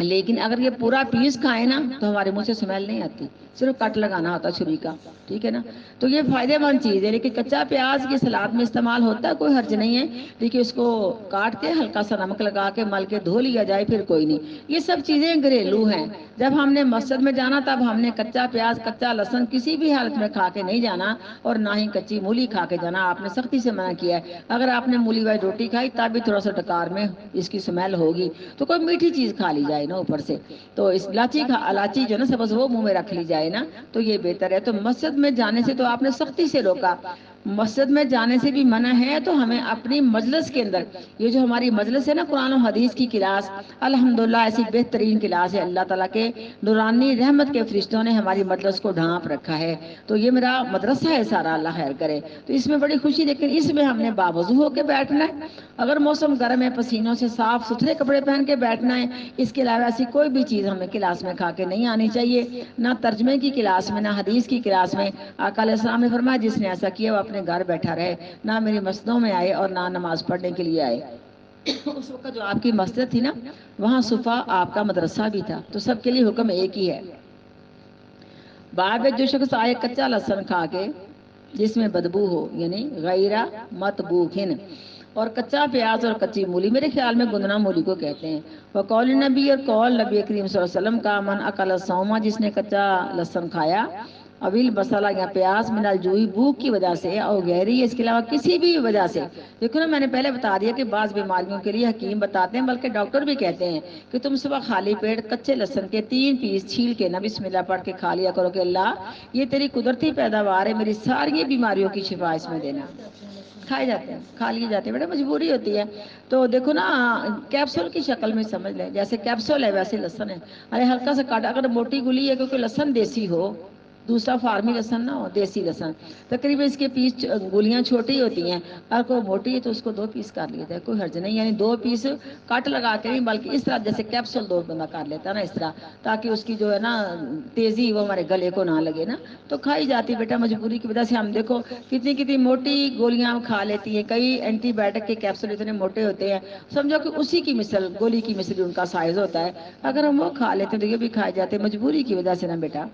لیکن اگر یہ پورا پیس کھائے نا تو ہمارے منہ سے سمیل نہیں آتی صرف کٹ لگانا ہوتا چھری کا ٹھیک ہے نا. تو یہ فائدے مند چیز ہے لیکن کچا پیاز کی سلاد میں استعمال ہوتا ہے کوئی حرج نہیں ہے لیکن اس کو کاٹ کے ہلکا سا نمک لگا کے مل کے دھو لیا جائے پھر کوئی نہیں. یہ سب چیزیں گھریلو ہیں. جب ہم نے مسجد میں جانا تب ہم نے کچا پیاز کچا لہسن کسی بھی حالت میں کھا کے نہیں جانا اور نہ ہی کچی مولی کھا کے جانا. آپ نے سختی سے منع کیا ہے. اگر آپ نے مولی والی روٹی کھائی تب بھی تھوڑا سا ڈکار میں اس کی سمیل ہوگی تو کوئی میٹھی چیز کھا لی جائے نا اوپر سے، تو اس الائچی جو ہے نا سبز وہ منہ میں رکھ لی جائے نا تو یہ بہتر ہے۔ تو مسجد میں جانے سے تو آپ نے سختی سے روکا، مسجد میں جانے سے بھی منع ہے، تو ہمیں اپنی مجلس کے اندر، یہ جو ہماری مجلس ہے نا قرآن و حدیث کی کلاس، الحمدللہ ایسی بہترین کلاس ہے، اللہ تعالیٰ کے نورانی رحمت کے فرشتوں نے ہماری مجلس کو ڈھانپ رکھا ہے، تو یہ میرا مدرسہ ہے سارا، اللہ خیر کرے، تو اس میں بڑی خوشی، لیکن اس میں ہم نے باوضو ہو کے بیٹھنا ہے، اگر موسم گرم ہے پسینوں سے صاف ستھرے کپڑے پہن کے بیٹھنا ہے، اس کے علاوہ ایسی کوئی بھی چیز ہمیں کلاس میں کھا کے نہیں آنی چاہیے، نہ ترجمے کی کلاس میں، نہ حدیث کی کلاس میں۔ آقا علیہ السلام نے فرمایا جس نے ایسا کیا وہ اپنے گھر بیٹھا رہے، نہ میری مسجدوں میں آئے اور نہ نماز پڑھنے کے لیے آئے۔ اس وقت جو آپ کی مسجد تھی نا وہاں صفا آپ کا مدرسہ بھی تھا، تو سب کے لیے حکم ایک ہی ہے۔ بعد میں جو شخص آئے کچا لہسن کھا کے جس میں بدبو ہو، یعنی غیر مطبوخن، اور کچا پیاز اور کچی مولی، میرے خیال میں گندنا مولی کو کہتے ہیں، وہ قول نبی، اور قول نبی کریم صلی اللہ علیہ وسلم کا، من اکل الصوما، جس نے کچا لہسن کھایا، اویل مسالہ یا پیاز، من الجوئی، بھوک کی وجہ سے، اور گہری، اس کے علاوہ کسی بھی وجہ سے۔ دیکھو نا میں نے پہلے بتا دیا کہ بعض بیماریوں کے لیے حکیم بتاتے ہیں، بلکہ ڈاکٹر بھی کہتے ہیں کہ تم صبح خالی پیٹ کچے لہسن کے 3 پیس چھیل کے نا بسم اللہ پڑھ کے کھا لیا کرو کہ اللہ یہ تیری قدرتی پیداوار ہے، میری ساری بیماریوں کی شفا اس میں دینا۔ کھائے جاتے ہیں، کھا لیے جاتے ہیں، بیٹا مجبوری ہوتی ہے۔ تو دیکھو نا کیپسول کی شکل میں سمجھ لیں، جیسے کیپسول ہے ویسے لہسن ہے، ارے ہلکا سا کاٹا، اگر موٹی گلی ہے کیونکہ لہسن دیسی ہو، دوسرا فارمی لہسن نہ ہو، دیسی لہسن، تقریباً اس کے پیس گولیاں چھوٹی ہوتی ہیں، اگر کوئی موٹی ہے تو اس کو 2 پیس کر لیا جائے، کوئی حرج نہیں، یعنی 2 پیس کٹ لگا کے نہیں بلکہ اس طرح جیسے کیپسول 2 بندہ کر لیتا ہے نا اس طرح، تاکہ اس کی جو ہے نا تیزی وہ ہمارے گلے کو نہ لگے نا، تو کھائی جاتی بیٹا مجبوری کی وجہ سے۔ ہم دیکھو کتنی موٹی گولیاں ہم کھا لیتی ہیں، کئی اینٹی بائیوٹک کے کیپسول اتنے موٹے ہوتے ہیں، سمجھو کہ اسی کی مثل گولی کی مثل ان کا سائز ہوتا ہے، اگر ہم وہ کھا لیتے ہیں تو یہ بھی کھائے جاتے ہیں مجبوری کی وجہ سے نا بیٹا،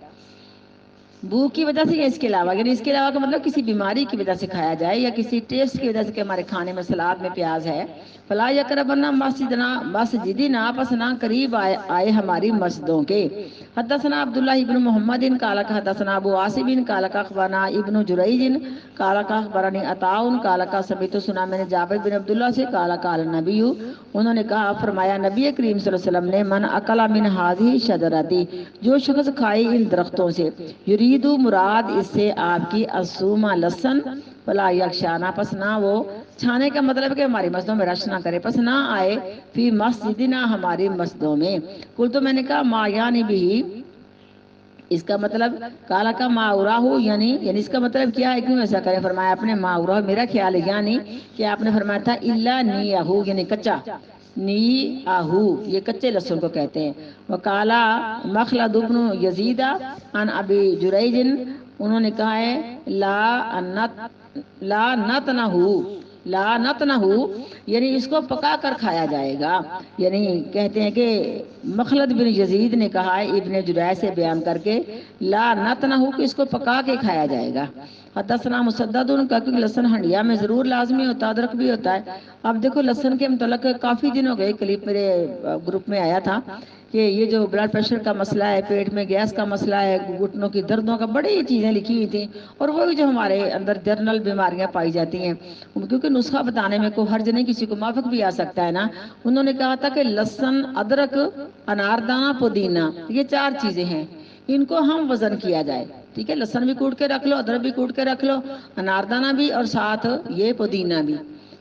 بھوک کی وجہ سے یا اس کے علاوہ، یعنی اس کے علاوہ کا مطلب کسی بیماری کی وجہ سے کھایا جائے یا کسی ٹیسٹ کی وجہ سے کہ ہمارے کھانے میں سلاد میں پیاز ہے، فلا یقربن مسجدنا، پس نہ قریب آئے ہماری مسجدوں کے۔ حدثنا عبداللہ ابن محمد قال حدثنا ابو عاصم قال اخبرنا ابن جریج قال اخبرنی عطاء قال سمعت، سنا میں نے جابر بن عبداللہ سے، قال النبی، انہوں نے کہا فرمایا نبی کریم صلی اللہ علیہ وسلم نے، من اکل من هذه الشجرۃ، جو شخص کھائے ان درختوں سے، یریدو مراد اس سے آپ کی الصوم لہسن، فلا یخشانا، پس نہ وہ چھانے کا مطلب کہ ہماری مسجدوں میں رش نہ کرے، پس نہ آئے فی مسجدنا، ہماری مسجدوں میں۔ کل تو میں نے کہا ما یعنی بھی، اس کا مطلب کالا کا ماورا ہو، یعنی اس کا مطلب کیا ہے، کیوں ایسا کرے، فرمایا اپنے ماورا، میرا خیال ہے یعنی کہ آپ نے فرمایا تھا الا نیہو، یعنی کچا، نی آہو یہ کچے لہسن کو کہتے ہیں۔ وکالا مخلد ابن یزید عن ابی جریج، انہوں نے کہا ہے لا نتنہو، یعنی اس کو پکا کر کھایا جائے گا، یعنی کہتے ہیں کہ مخلد بن یزید نے کہا ہے ابن جریج سے بیان کر کے، لا نتنہو کہ اس کو پکا کے کھایا جائے گا۔ حدثنا مسدد کا، کیونکہ لہسن ہنڈیا میں ضرور لازمی ہوتا ہے، ادرک بھی ہوتا ہے۔ اب دیکھو لہسن کے متعلق کافی دن ہو گئے، کلپ میرے گروپ میں آیا تھا کہ یہ جو بلڈ پریشر کا مسئلہ ہے، پیٹ میں گیس کا مسئلہ ہے، گھٹنوں کی دردوں کا، بڑی چیزیں لکھی ہوئی تھیں، اور وہ بھی جو ہمارے اندر جنرل بیماریاں پائی جاتی ہیں، کیونکہ نسخہ بتانے میں کوئی حرج نہیں، کسی کو موافق بھی آ سکتا ہے نا۔ انہوں نے کہا تھا کہ لہسن، ادرک، اناردانہ، پودینہ، یہ 4 چیزیں ہیں، ان کو ہم وزن کیا جائے، ٹھیک ہے، لہسن بھی کوٹ کے رکھ لو، ادرک بھی کوٹ کے رکھ لو، اناردانہ بھی، اور ساتھ یہ پودینہ بھی،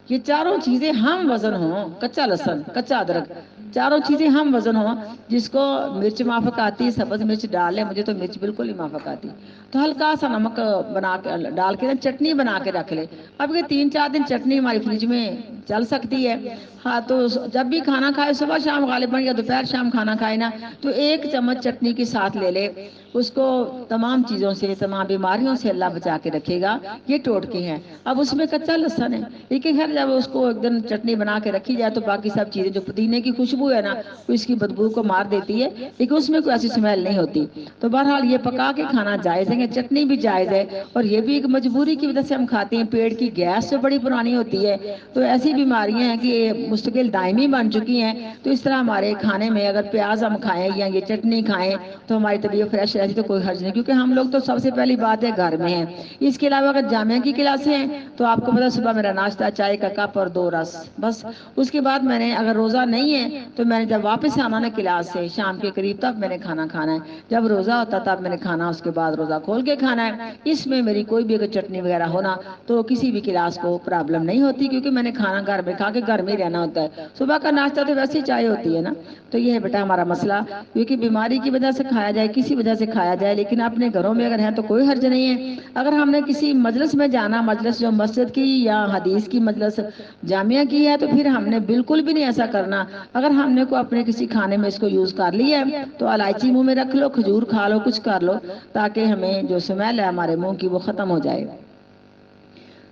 یہ 4 چیزیں ہم وزن ہوں، کچا لہسن، کچا ادرک، 4 چیزیں ہم وزن ہوں، جس کو مرچ مافق آتی، سبز مرچ ڈال لے، مجھے تو مرچ بالکل ہی مافق آتی، تو ہلکا سا نمک بنا کے ڈال کے چٹنی بنا کے رکھ لے، اب یہ 3-4 دن چٹنی ہماری فریج میں چل سکتی ہے، ہاں تو جب بھی کھانا کھائے، صبح شام غالباً یا دوپہر شام کھانا کھائے نا، تو 1 چمچ چٹنی کے ساتھ لے لے، اس کو تمام چیزوں سے، تمام بیماریوں سے اللہ بچا کے رکھے گا، یہ ٹوٹکے ہیں۔ اب اس میں کچا لہسن ہے، لیکن خیر جب اس کو ایک دن چٹنی بنا کے رکھی جائے تو باقی سب چیزیں، جو پودینے کی خوشبو ہے نا وہ اس کی بدبو کو مار دیتی ہے، لیکن اس میں کوئی ایسی سمیل نہیں ہوتی، تو بہرحال یہ پکا کے کھانا جائز ہے، چٹنی بھی جائز ہے، اور یہ بھی ایک مجبوری کی وجہ سے ہم کھاتے ہیں، پیٹ کی گیس سے بڑی پرانی ہوتی ہے، تو ایسی بیماریاں ہیں کہ یہ مستقل دائمی بن چکی ہیں، تو اس طرح ہمارے کھانے میں اگر پیاز ہم کھائیں یا یہ چٹنی کھائیں تو ہماری طبیعت فریش رہتی، تو کوئی حرج نہیں، کیونکہ ہم لوگ تو سب سے پہلی بات ہے گھر میں ہیں۔ اس کے علاوہ اگر جامعہ کی کلاسیں ہیں تو آپ کو پتا صبح میرا ناشتہ چائے کا کپ اور 2 رس، بس اس کے بعد میں نے اگر روزہ نہیں ہے تو میں نے جب واپس آنا نا کلاس سے شام کے قریب تب میں نے کھانا کھانا ہے، جب روزہ ہوتا تب میں نے کھانا اس کے بعد روزہ کھول کے کھانا ہے۔ اس میں میری کوئی بھی اگر چٹنی وغیرہ ہونا تو کسی بھی کلاس کو پرابلم نہیں ہوتی، کیونکہ میں نے کھانا گھر میں کھا کے گھر میں ہی رہنا ہوتا ہے۔ صبح کا ناشتہ تو ویسے ہی چائے ہوتی ہے نا، تو یہ ہے بیٹا ہمارا مسئلہ، کیونکہ بیماری کی وجہ سے کھایا جائے، کسی وجہ سے کھایا جائے، لیکن اپنے گھروں میں اگر ہے تو کوئی حرج نہیں ہے۔ اگر ہم نے کسی مجلس میں جانا، مجلس جو مسجد کی یا حدیث کی مجلس جامعہ کی ہے، تو پھر ہم نے بالکل بھی نہیں ایسا کرنا۔ اگر ہم نے کو اپنے کسی کھانے میں اس کو یوز کر لیا ہے تو الائچی منہ میں رکھ لو، کھجور کھا لو، کچھ کر لو، تاکہ ہمیں جو سمیل ہے ہمارے منہ کی وہ ختم ہو جائے،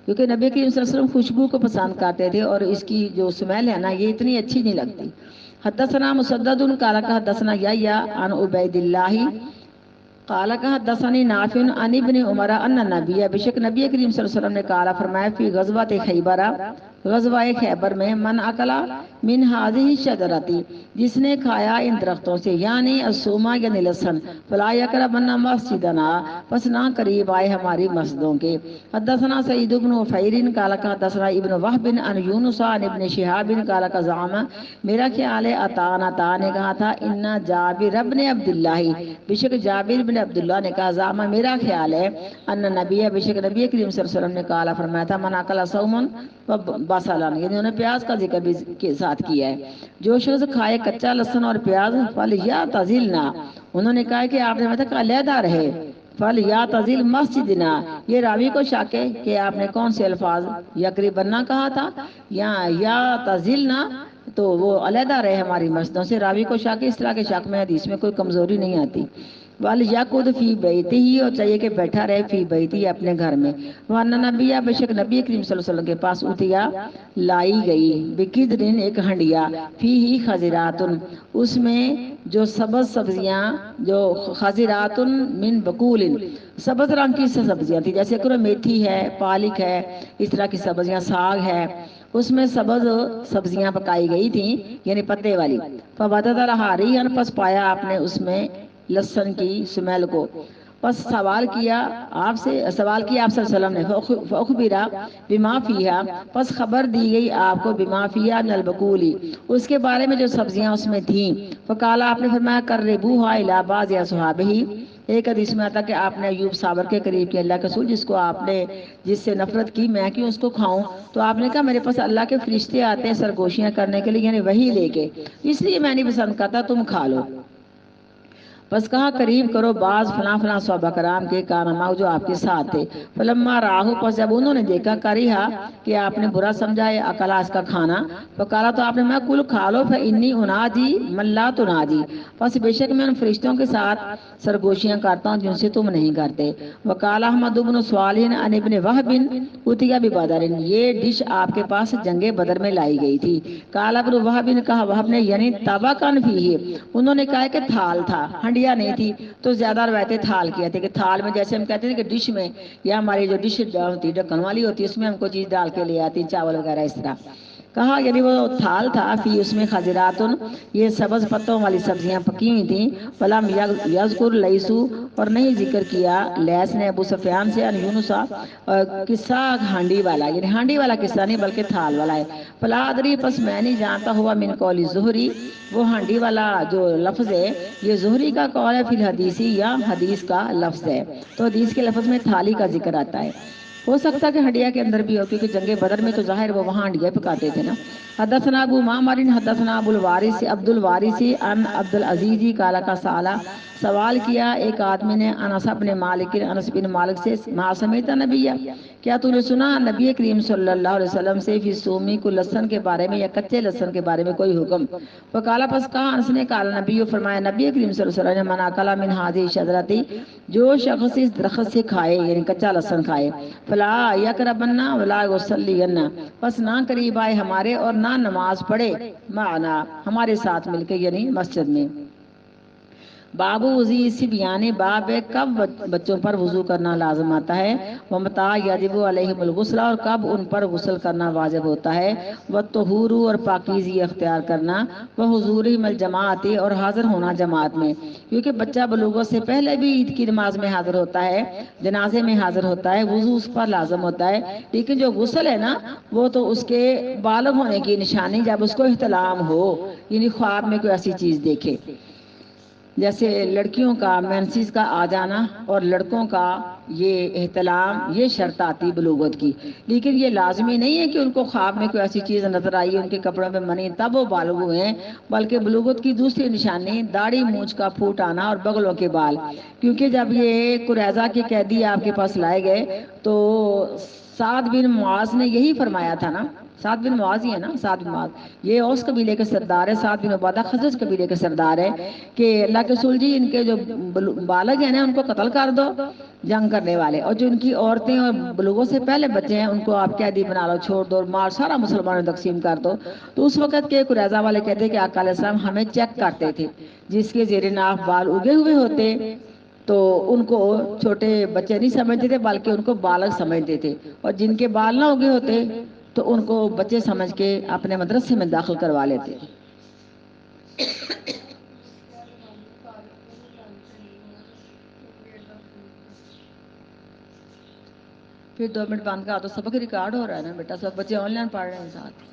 کیونکہ نبی کریم صلی اللہ علیہ وسلم خوشبو کو پسند کرتے تھے اور اس کی جو سمیل ہے نا یہ اتنی اچھی نہیں لگتی۔ حدثنا مسدد قال حدثنا یحییٰ عن عبید اللہ قال حدثنی نافع عن ابن عمر ان النبی، بے شک نبی کریم صلی اللہ علیہ وسلم نے قال فرمایا فی غزوۃ خیبر، غزوہ خیبر میں، من اکلا من هذه الشجرۃ، جس نے کھایا ان درختوں سے، یعنی السوما یعنی لہسن، فلا یقربن مسجدنا، پس نہ قریب آئے ہماری مسجدوں کے۔ حدثنا سعید بن عفیر قال حدثنا ابن وهب عن یونس عن ابن شہاب قال زعم، میرا خیال ہے عطا نے کہا تھا، ان جابر ابن عبداللہ، بے شک جابر بن عبداللہ نے کہا زعم میرا خیال ہے، ان نبی، بے شک نبی کریم صلی اللہ علیہ وسلم نے قال فرمایا تھا، من اکل صوما بصلا، یعنی انہوں نے پیاز کا ذکر بھی کے ساتھ کیا ہے، جو شخص کھائے کچا لہسن اور پیاز، فلیعتزلنا، انہوں نے کہا کہ آپ نے مطلب علیحدہ رہے، فلیعتزل مسجدنا، یہ راوی کو شک ہے کہ آپ نے کون سے الفاظ یقربن کہا تھا یا یعتزلنا، تو وہ علیحدہ رہے ہماری مسجدوں سے۔ راوی کو شک ہے، اس طرح کے شک میں حدیث میں کوئی کمزوری نہیں آتی۔ وَلْيَقُعُدْ فِي بَيْتِهِ، اور چاہیے کہ بیٹھا رہے فی بیتی، اپنے گھر میں۔ وَأَنَّ النَّبِيَّ، بے شک نبی کریم صلی اللہ علیہ وسلم کے پاس اتیا لائی گئی، بِقِدْرٍ، ایک ہنڈیا، فِيهِ خَضِرَاتٌ، اس میں جو سبز سبزیاں، جو خضرات من بقول، سبز رنگ کی سبزیاں تھی، جیسے کہ میتھی ہے، پالک ہے، اس طرح کی سبزیاں، ساگ ہے، اس میں سبز سبزیاں پکائی گئی تھیں، یعنی پتے والی۔ فوجد رہا ریحا، پس پایا آپ نے اس میں لہسن کی سمیل کو، پس سوال کیا آپ سے، سوال کیا آپ صلی اللہ علیہ وسلم نے، فاخبرا بما فیہا، پس خبر دی گئی آپ کو، بما فیہا من البقول، اس کے بارے میں جو سبزیاں اس میں تھیں۔ فقال، آپ نے فرمایا، قربوہا الی بعض اصحابہ، ایک حدیث میں آتا کہ آپ نے ایوب صابر کے قریب کی، اللہ کے رسول جس کو آپ نے جس سے نفرت کی، میں کیوں اس کو کھاؤں؟ تو آپ نے کہا میرے پاس اللہ کے فرشتے آتے ہیں سرگوشیاں کرنے کے لیے، یعنی وحی لے کے، اس لیے میں نہیں پسند کرتا، تم کھا لو۔ بس کہا قریب کرو بعض فلاں فلاں صحابہ کرام کے کارنامہ جو آپ کے ساتھ تھے۔ فلما راہو، پس جب انہوں نے دیکھا، کریہا، کہ آپ نے برا سمجھا ہے اکلا، اس کا کھانا، فقالا، تو آپ نے میں کل کھا لو، فانی اناجی من لا تناجی، پس بے شک میں ان فرشتوں کے ساتھ سرگوشیاں کرتا ہوں جن سے تم نہیں کرتے۔ وقال احمد بن صالح عن ابن وهب اتیا ببدر، یہ ڈش آپ کے پاس جنگ بدر میں لائی گئی تھی۔ قال ابن وهب، کہا وہب نے، یعنی طبقاً فیہ، انہوں نے کہا کہ تھال تھا، ہنڈیا نہیں تھی، تو زیادہ روایتیں تھال کیا تھے، کہ تھال میں جیسے ہم کہتے ہیں کہ ڈش میں، یا ہماری جو ڈش ہوتی ڈھکن والی ہوتی ہے اس میں ہم کو چیز ڈال کے لے آتی، چاول وغیرہ اس طرح، کہا یعنی وہ تھال تھا، فی اس میں خضراتن، یہ سبز پتوں والی سبزیاں پکی ہوئی تھیں، فلم یذکر لیسو، اور نہیں ذکر کیا لیس نے ابو سفیان سے، ان یونس، قصہ ہانڈی والا، یعنی ہانڈی والا قصہ نہیں بلکہ تھال والا ہے۔ فلا ادری، پس میں نہیں جانتا، ہوا من قول زہری، وہ ہانڈی والا جو لفظ ہے یہ زہری کا قول ہے، فی الحدیثی، یا حدیث کا لفظ ہے، تو حدیث کے لفظ میں تھالی کا ذکر آتا ہے، ہو سکتا ہے کہ ہنڈیا کے اندر بھی ہو، کیونکہ جنگ بدر میں تو ظاہر وہ وہاں ہنڈیا پکاتے تھے نا۔ حدثنا ابو معمر حدثنا ابو الوارث عبد الوارث عن عبد العزیز قال کا سالا، سوال کیا ایک آدمی نے، انس بن مالک، انس بن مالک سے، ما سمعت نبی، کیا تو نے سنا نبی کریم صلی اللہ علیہ وسلم سے، فی سومی کو لہسن کے بارے میں یا کچے لہسن کے بارے میں کوئی حکم؟ وقال، پس کہا انس نے، قال نبی، فرمایا نبی کریم صلی اللہ علیہ وسلم نے، من اکل من هذه الشجرۃ، جو شخص اس درخت سے کھائے، یعنی کچا لہسن کھائے، فلا یقربن ولا یصلین، پس نہ قریب آئے ہمارے اور نہ نماز پڑھے معنا، ہمارے ساتھ مل کے، یعنی مسجد میں۔ باب وضوء الصبیان، باب ہے کب بچوں پر وضو کرنا لازم آتا ہے، ومتى یجب علیہم الغسل، اور کب ان پر غسل کرنا واجب ہوتا ہے، والطہور، اور پاکیزگی اختیار کرنا، وحضورہم الجماعت، اور حاضر ہونا جماعت میں، کیونکہ بچہ بلوغت سے پہلے بھی عید کی نماز میں حاضر ہوتا ہے، جنازے میں حاضر ہوتا ہے، وضو اس پر لازم ہوتا ہے، لیکن جو غسل ہے نا وہ تو اس کے بالغ ہونے کی نشانی جب اس کو احتلام ہو، یعنی خواب میں کوئی ایسی چیز دیکھے، جیسے لڑکیوں کا مینسز کا آ جانا اور لڑکوں کا یہ احتلام، یہ شرط آتی بلوغت کی، لیکن یہ لازمی نہیں ہے کہ ان کو خواب میں کوئی ایسی چیز نظر آئی ان کے کپڑوں میں منی تب وہ بالغ ہوئے ہیں، بلکہ بلوغت کی دوسری نشانی داڑھی مونچھ کا پھوٹ آنا اور بغلوں کے بال، کیونکہ جب یہ قریظہ کے قیدی آپ کے پاس لائے گئے تو سعد بن معاذ نے یہی فرمایا تھا نا، سعد بن معاذ ہی ہے نا، سعد بن معاذ یہ اوس قبیلے کے سردار ہے، سعد بن عبادہ خزرج قبیلے کے سردار ہے، کہ اللہ کے رسول جی ان کے جو بالغ ہیں نا ان کو قتل کر دو جنگ کرنے والے، اور جو ان کی عورتیں اور بلوغوں سے پہلے بچے ہیں ان کو آپ قیدی بنا لو، چھوڑ دو، مال سارا مسلمانوں میں تقسیم کر دو۔ تو اس وقت کے قریظہ والے کہتے کہ آقا علیہ السلام ہمیں چیک کرتے تھے، جس کے زیر ناف بال اگے ہوئے ہوتے تو ان کو چھوٹے بچے نہیں سمجھتے تھے بلکہ ان کو بالغ سمجھتے تھے، اور جن کے بال نہ اگے ہوتے تو ان کو بچے سمجھ کے اپنے مدرسے میں داخل کروا لیتے۔ پھر 2 منٹ بند کر دو، سبق ریکارڈ ہو رہا ہے نا بیٹا، سب بچے آن لائن پڑھ رہے ہیں ساتھ،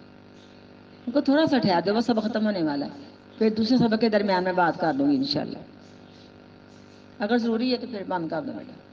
ان کو تھوڑا سا ٹھہر دو، بس سبق ختم ہونے والا ہے، پھر دوسرے سبق کے درمیان میں بات کر دوں گی انشاءاللہ، اگر ضروری ہے تو پھر بند کر دو بیٹا۔